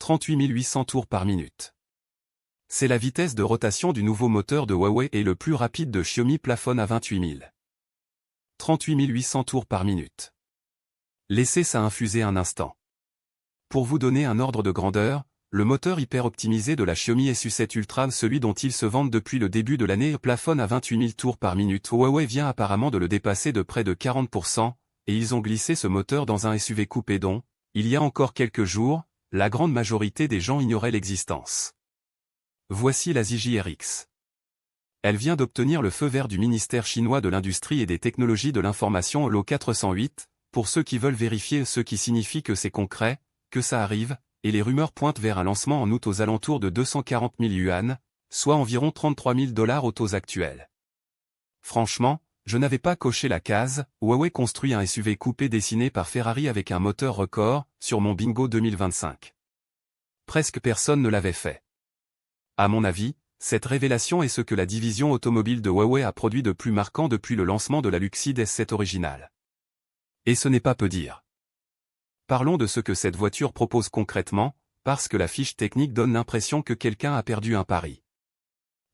38 800 tours par minute. C'est la vitesse de rotation du nouveau moteur de Huawei et le plus rapide de Xiaomi plafonne à 28 000. 38 800 tours par minute. Laissez ça infuser un instant. Pour vous donner un ordre de grandeur, le moteur hyper optimisé de la Xiaomi SU7 Ultra, celui dont ils se vendent depuis le début de l'année, plafonne à 28 000 tours par minute. Huawei vient apparemment de le dépasser de près de 40%, et ils ont glissé ce moteur dans un SUV coupé dont, il y a encore quelques jours, la grande majorité des gens ignoraient l'existence. Voici la ZJ-RX. Elle vient d'obtenir le feu vert du ministère chinois de l'Industrie et des Technologies de l'Information Lot 408, pour ceux qui veulent vérifier, ce qui signifie que c'est concret, que ça arrive, et les rumeurs pointent vers un lancement en août aux alentours de 240 000 yuan, soit environ 33 000 $ au taux actuel. Franchement, je n'avais pas coché la case, Huawei construit un SUV coupé dessiné par Ferrari avec un moteur record, sur mon bingo 2025. Presque personne ne l'avait fait. À mon avis, cette révélation est ce que la division automobile de Huawei a produit de plus marquant depuis le lancement de la Luxeed S7 originale. Et ce n'est pas peu dire. Parlons de ce que cette voiture propose concrètement, parce que la fiche technique donne l'impression que quelqu'un a perdu un pari.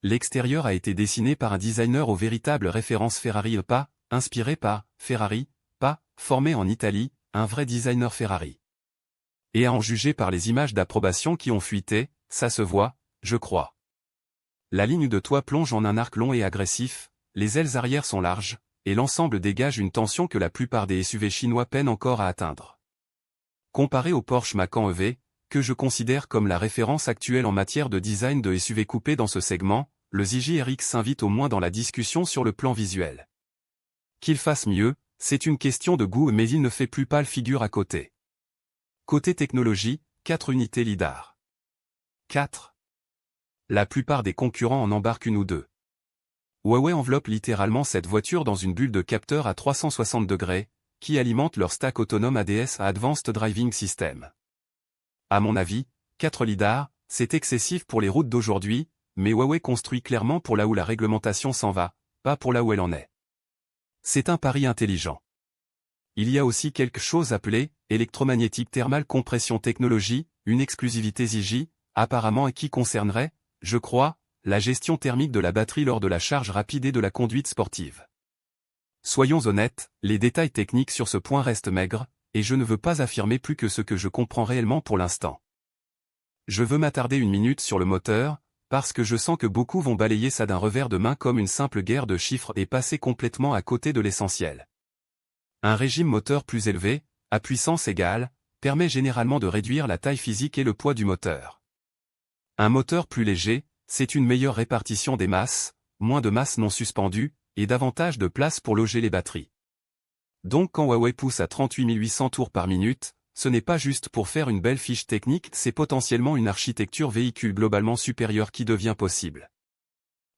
L'extérieur a été dessiné par un designer aux véritables références Ferrari, pas inspiré par Ferrari, pas formé en Italie, un vrai designer Ferrari. Et à en juger par les images d'approbation qui ont fuité, ça se voit, je crois. La ligne de toit plonge en un arc long et agressif, les ailes arrière sont larges, et l'ensemble dégage une tension que la plupart des SUV chinois peinent encore à atteindre. Comparé au Porsche Macan EV, que je considère comme la référence actuelle en matière de design de SUV coupé dans ce segment, le ZJ-RX s'invite au moins dans la discussion sur le plan visuel. Qu'il fasse mieux, c'est une question de goût, mais il ne fait plus pâle figure à côté. Côté technologie, 4 unités lidar. 4. La plupart des concurrents en embarquent une ou deux. Huawei enveloppe littéralement cette voiture dans une bulle de capteurs à 360 degrés, qui alimentent leur stack autonome ADS, Advanced Driving System. À mon avis, 4 lidars, c'est excessif pour les routes d'aujourd'hui, mais Huawei construit clairement pour là où la réglementation s'en va, pas pour là où elle en est. C'est un pari intelligent. Il y a aussi quelque chose appelé électromagnétique thermal compression technologie, une exclusivité ZJ, apparemment, et qui concernerait, je crois, la gestion thermique de la batterie lors de la charge rapide et de la conduite sportive. Soyons honnêtes, les détails techniques sur ce point restent maigres, et je ne veux pas affirmer plus que ce que je comprends réellement pour l'instant. Je veux m'attarder une minute sur le moteur, parce que je sens que beaucoup vont balayer ça d'un revers de main comme une simple guerre de chiffres et passer complètement à côté de l'essentiel. Un régime moteur plus élevé, à puissance égale, permet généralement de réduire la taille physique et le poids du moteur. Un moteur plus léger, c'est une meilleure répartition des masses, moins de masse non suspendue, et davantage de place pour loger les batteries. Donc quand Huawei pousse à 38 800 tours par minute, ce n'est pas juste pour faire une belle fiche technique, c'est potentiellement une architecture véhicule globalement supérieure qui devient possible.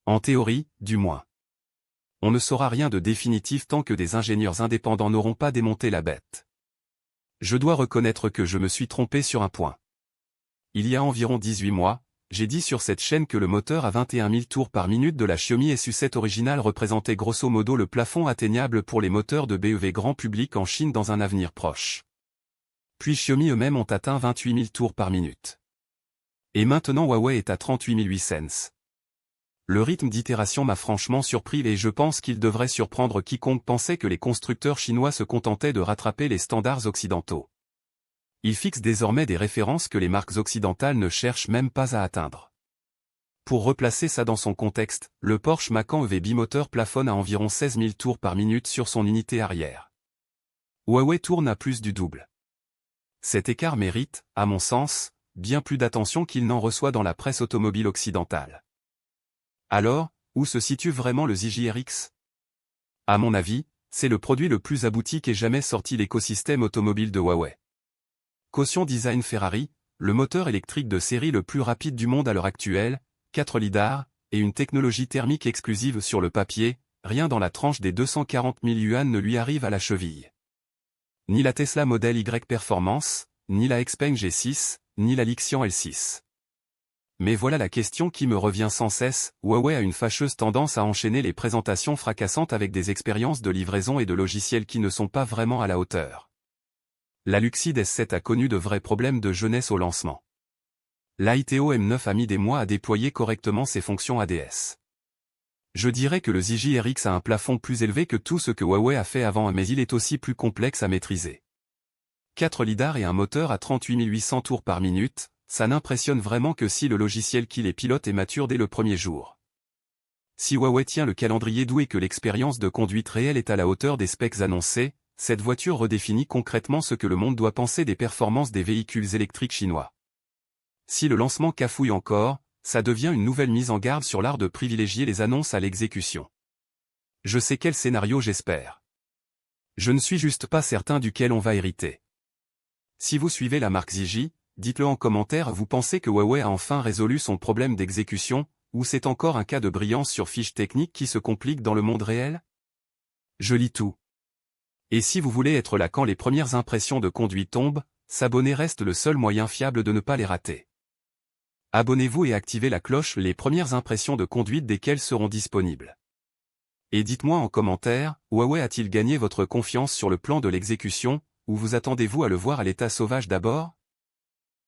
En théorie, du moins. On ne saura rien de définitif tant que des ingénieurs indépendants n'auront pas démonté la bête. Je dois reconnaître que je me suis trompé sur un point. Il y a environ 18 mois, j'ai dit sur cette chaîne que le moteur à 21 000 tours par minute de la Xiaomi SU7 originale représentait grosso modo le plafond atteignable pour les moteurs de BEV grand public en Chine dans un avenir proche. Puis Xiaomi eux-mêmes ont atteint 28 000 tours par minute. Et maintenant Huawei est à 38 800. Le rythme d'itération m'a franchement surpris et je pense qu'il devrait surprendre quiconque pensait que les constructeurs chinois se contentaient de rattraper les standards occidentaux. Ils fixent désormais des références que les marques occidentales ne cherchent même pas à atteindre. Pour replacer ça dans son contexte, le Porsche Macan EV bimoteur plafonne à environ 16 000 tours par minute sur son unité arrière. Huawei tourne à plus du double. Cet écart mérite, à mon sens, bien plus d'attention qu'il n'en reçoit dans la presse automobile occidentale. Alors, où se situe vraiment le ZJ-RX ? À mon avis, c'est le produit le plus abouti qu'ait jamais sorti l'écosystème automobile de Huawei. Caution design Ferrari, le moteur électrique de série le plus rapide du monde à l'heure actuelle, 4 lidars, et une technologie thermique exclusive sur le papier, rien dans la tranche des 240 000 yuan ne lui arrive à la cheville. Ni la Tesla Model Y Performance, ni la Xpeng G6, ni la Lixian L6. Mais voilà la question qui me revient sans cesse, Huawei a une fâcheuse tendance à enchaîner les présentations fracassantes avec des expériences de livraison et de logiciels qui ne sont pas vraiment à la hauteur. La Luxeed S7 a connu de vrais problèmes de jeunesse au lancement. l'iTO M9 a mis des mois à déployer correctement ses fonctions ADS. Je dirais que le Ziggy RX a un plafond plus élevé que tout ce que Huawei a fait avant, mais il est aussi plus complexe à maîtriser. 4 lidars et un moteur à 38 800 tours par minute, ça n'impressionne vraiment que si le logiciel qui les pilote est mature dès le premier jour. Si Huawei tient le calendrier doux et que l'expérience de conduite réelle est à la hauteur des specs annoncés, cette voiture redéfinit concrètement ce que le monde doit penser des performances des véhicules électriques chinois. Si le lancement cafouille encore, ça devient une nouvelle mise en garde sur l'art de privilégier les annonces à l'exécution. Je sais quel scénario j'espère. Je ne suis juste pas certain duquel on va hériter. Si vous suivez la marque Ziggy, dites-le en commentaire, vous pensez que Huawei a enfin résolu son problème d'exécution, ou c'est encore un cas de brillance sur fiche technique qui se complique dans le monde réel? Je lis tout. Et si vous voulez être là quand les premières impressions de conduite tombent, s'abonner reste le seul moyen fiable de ne pas les rater. Abonnez-vous et activez la cloche, les premières impressions de conduite desquelles seront disponibles. Et dites-moi en commentaire, Huawei a-t-il gagné votre confiance sur le plan de l'exécution, ou vous attendez-vous à le voir à l'état sauvage d'abord?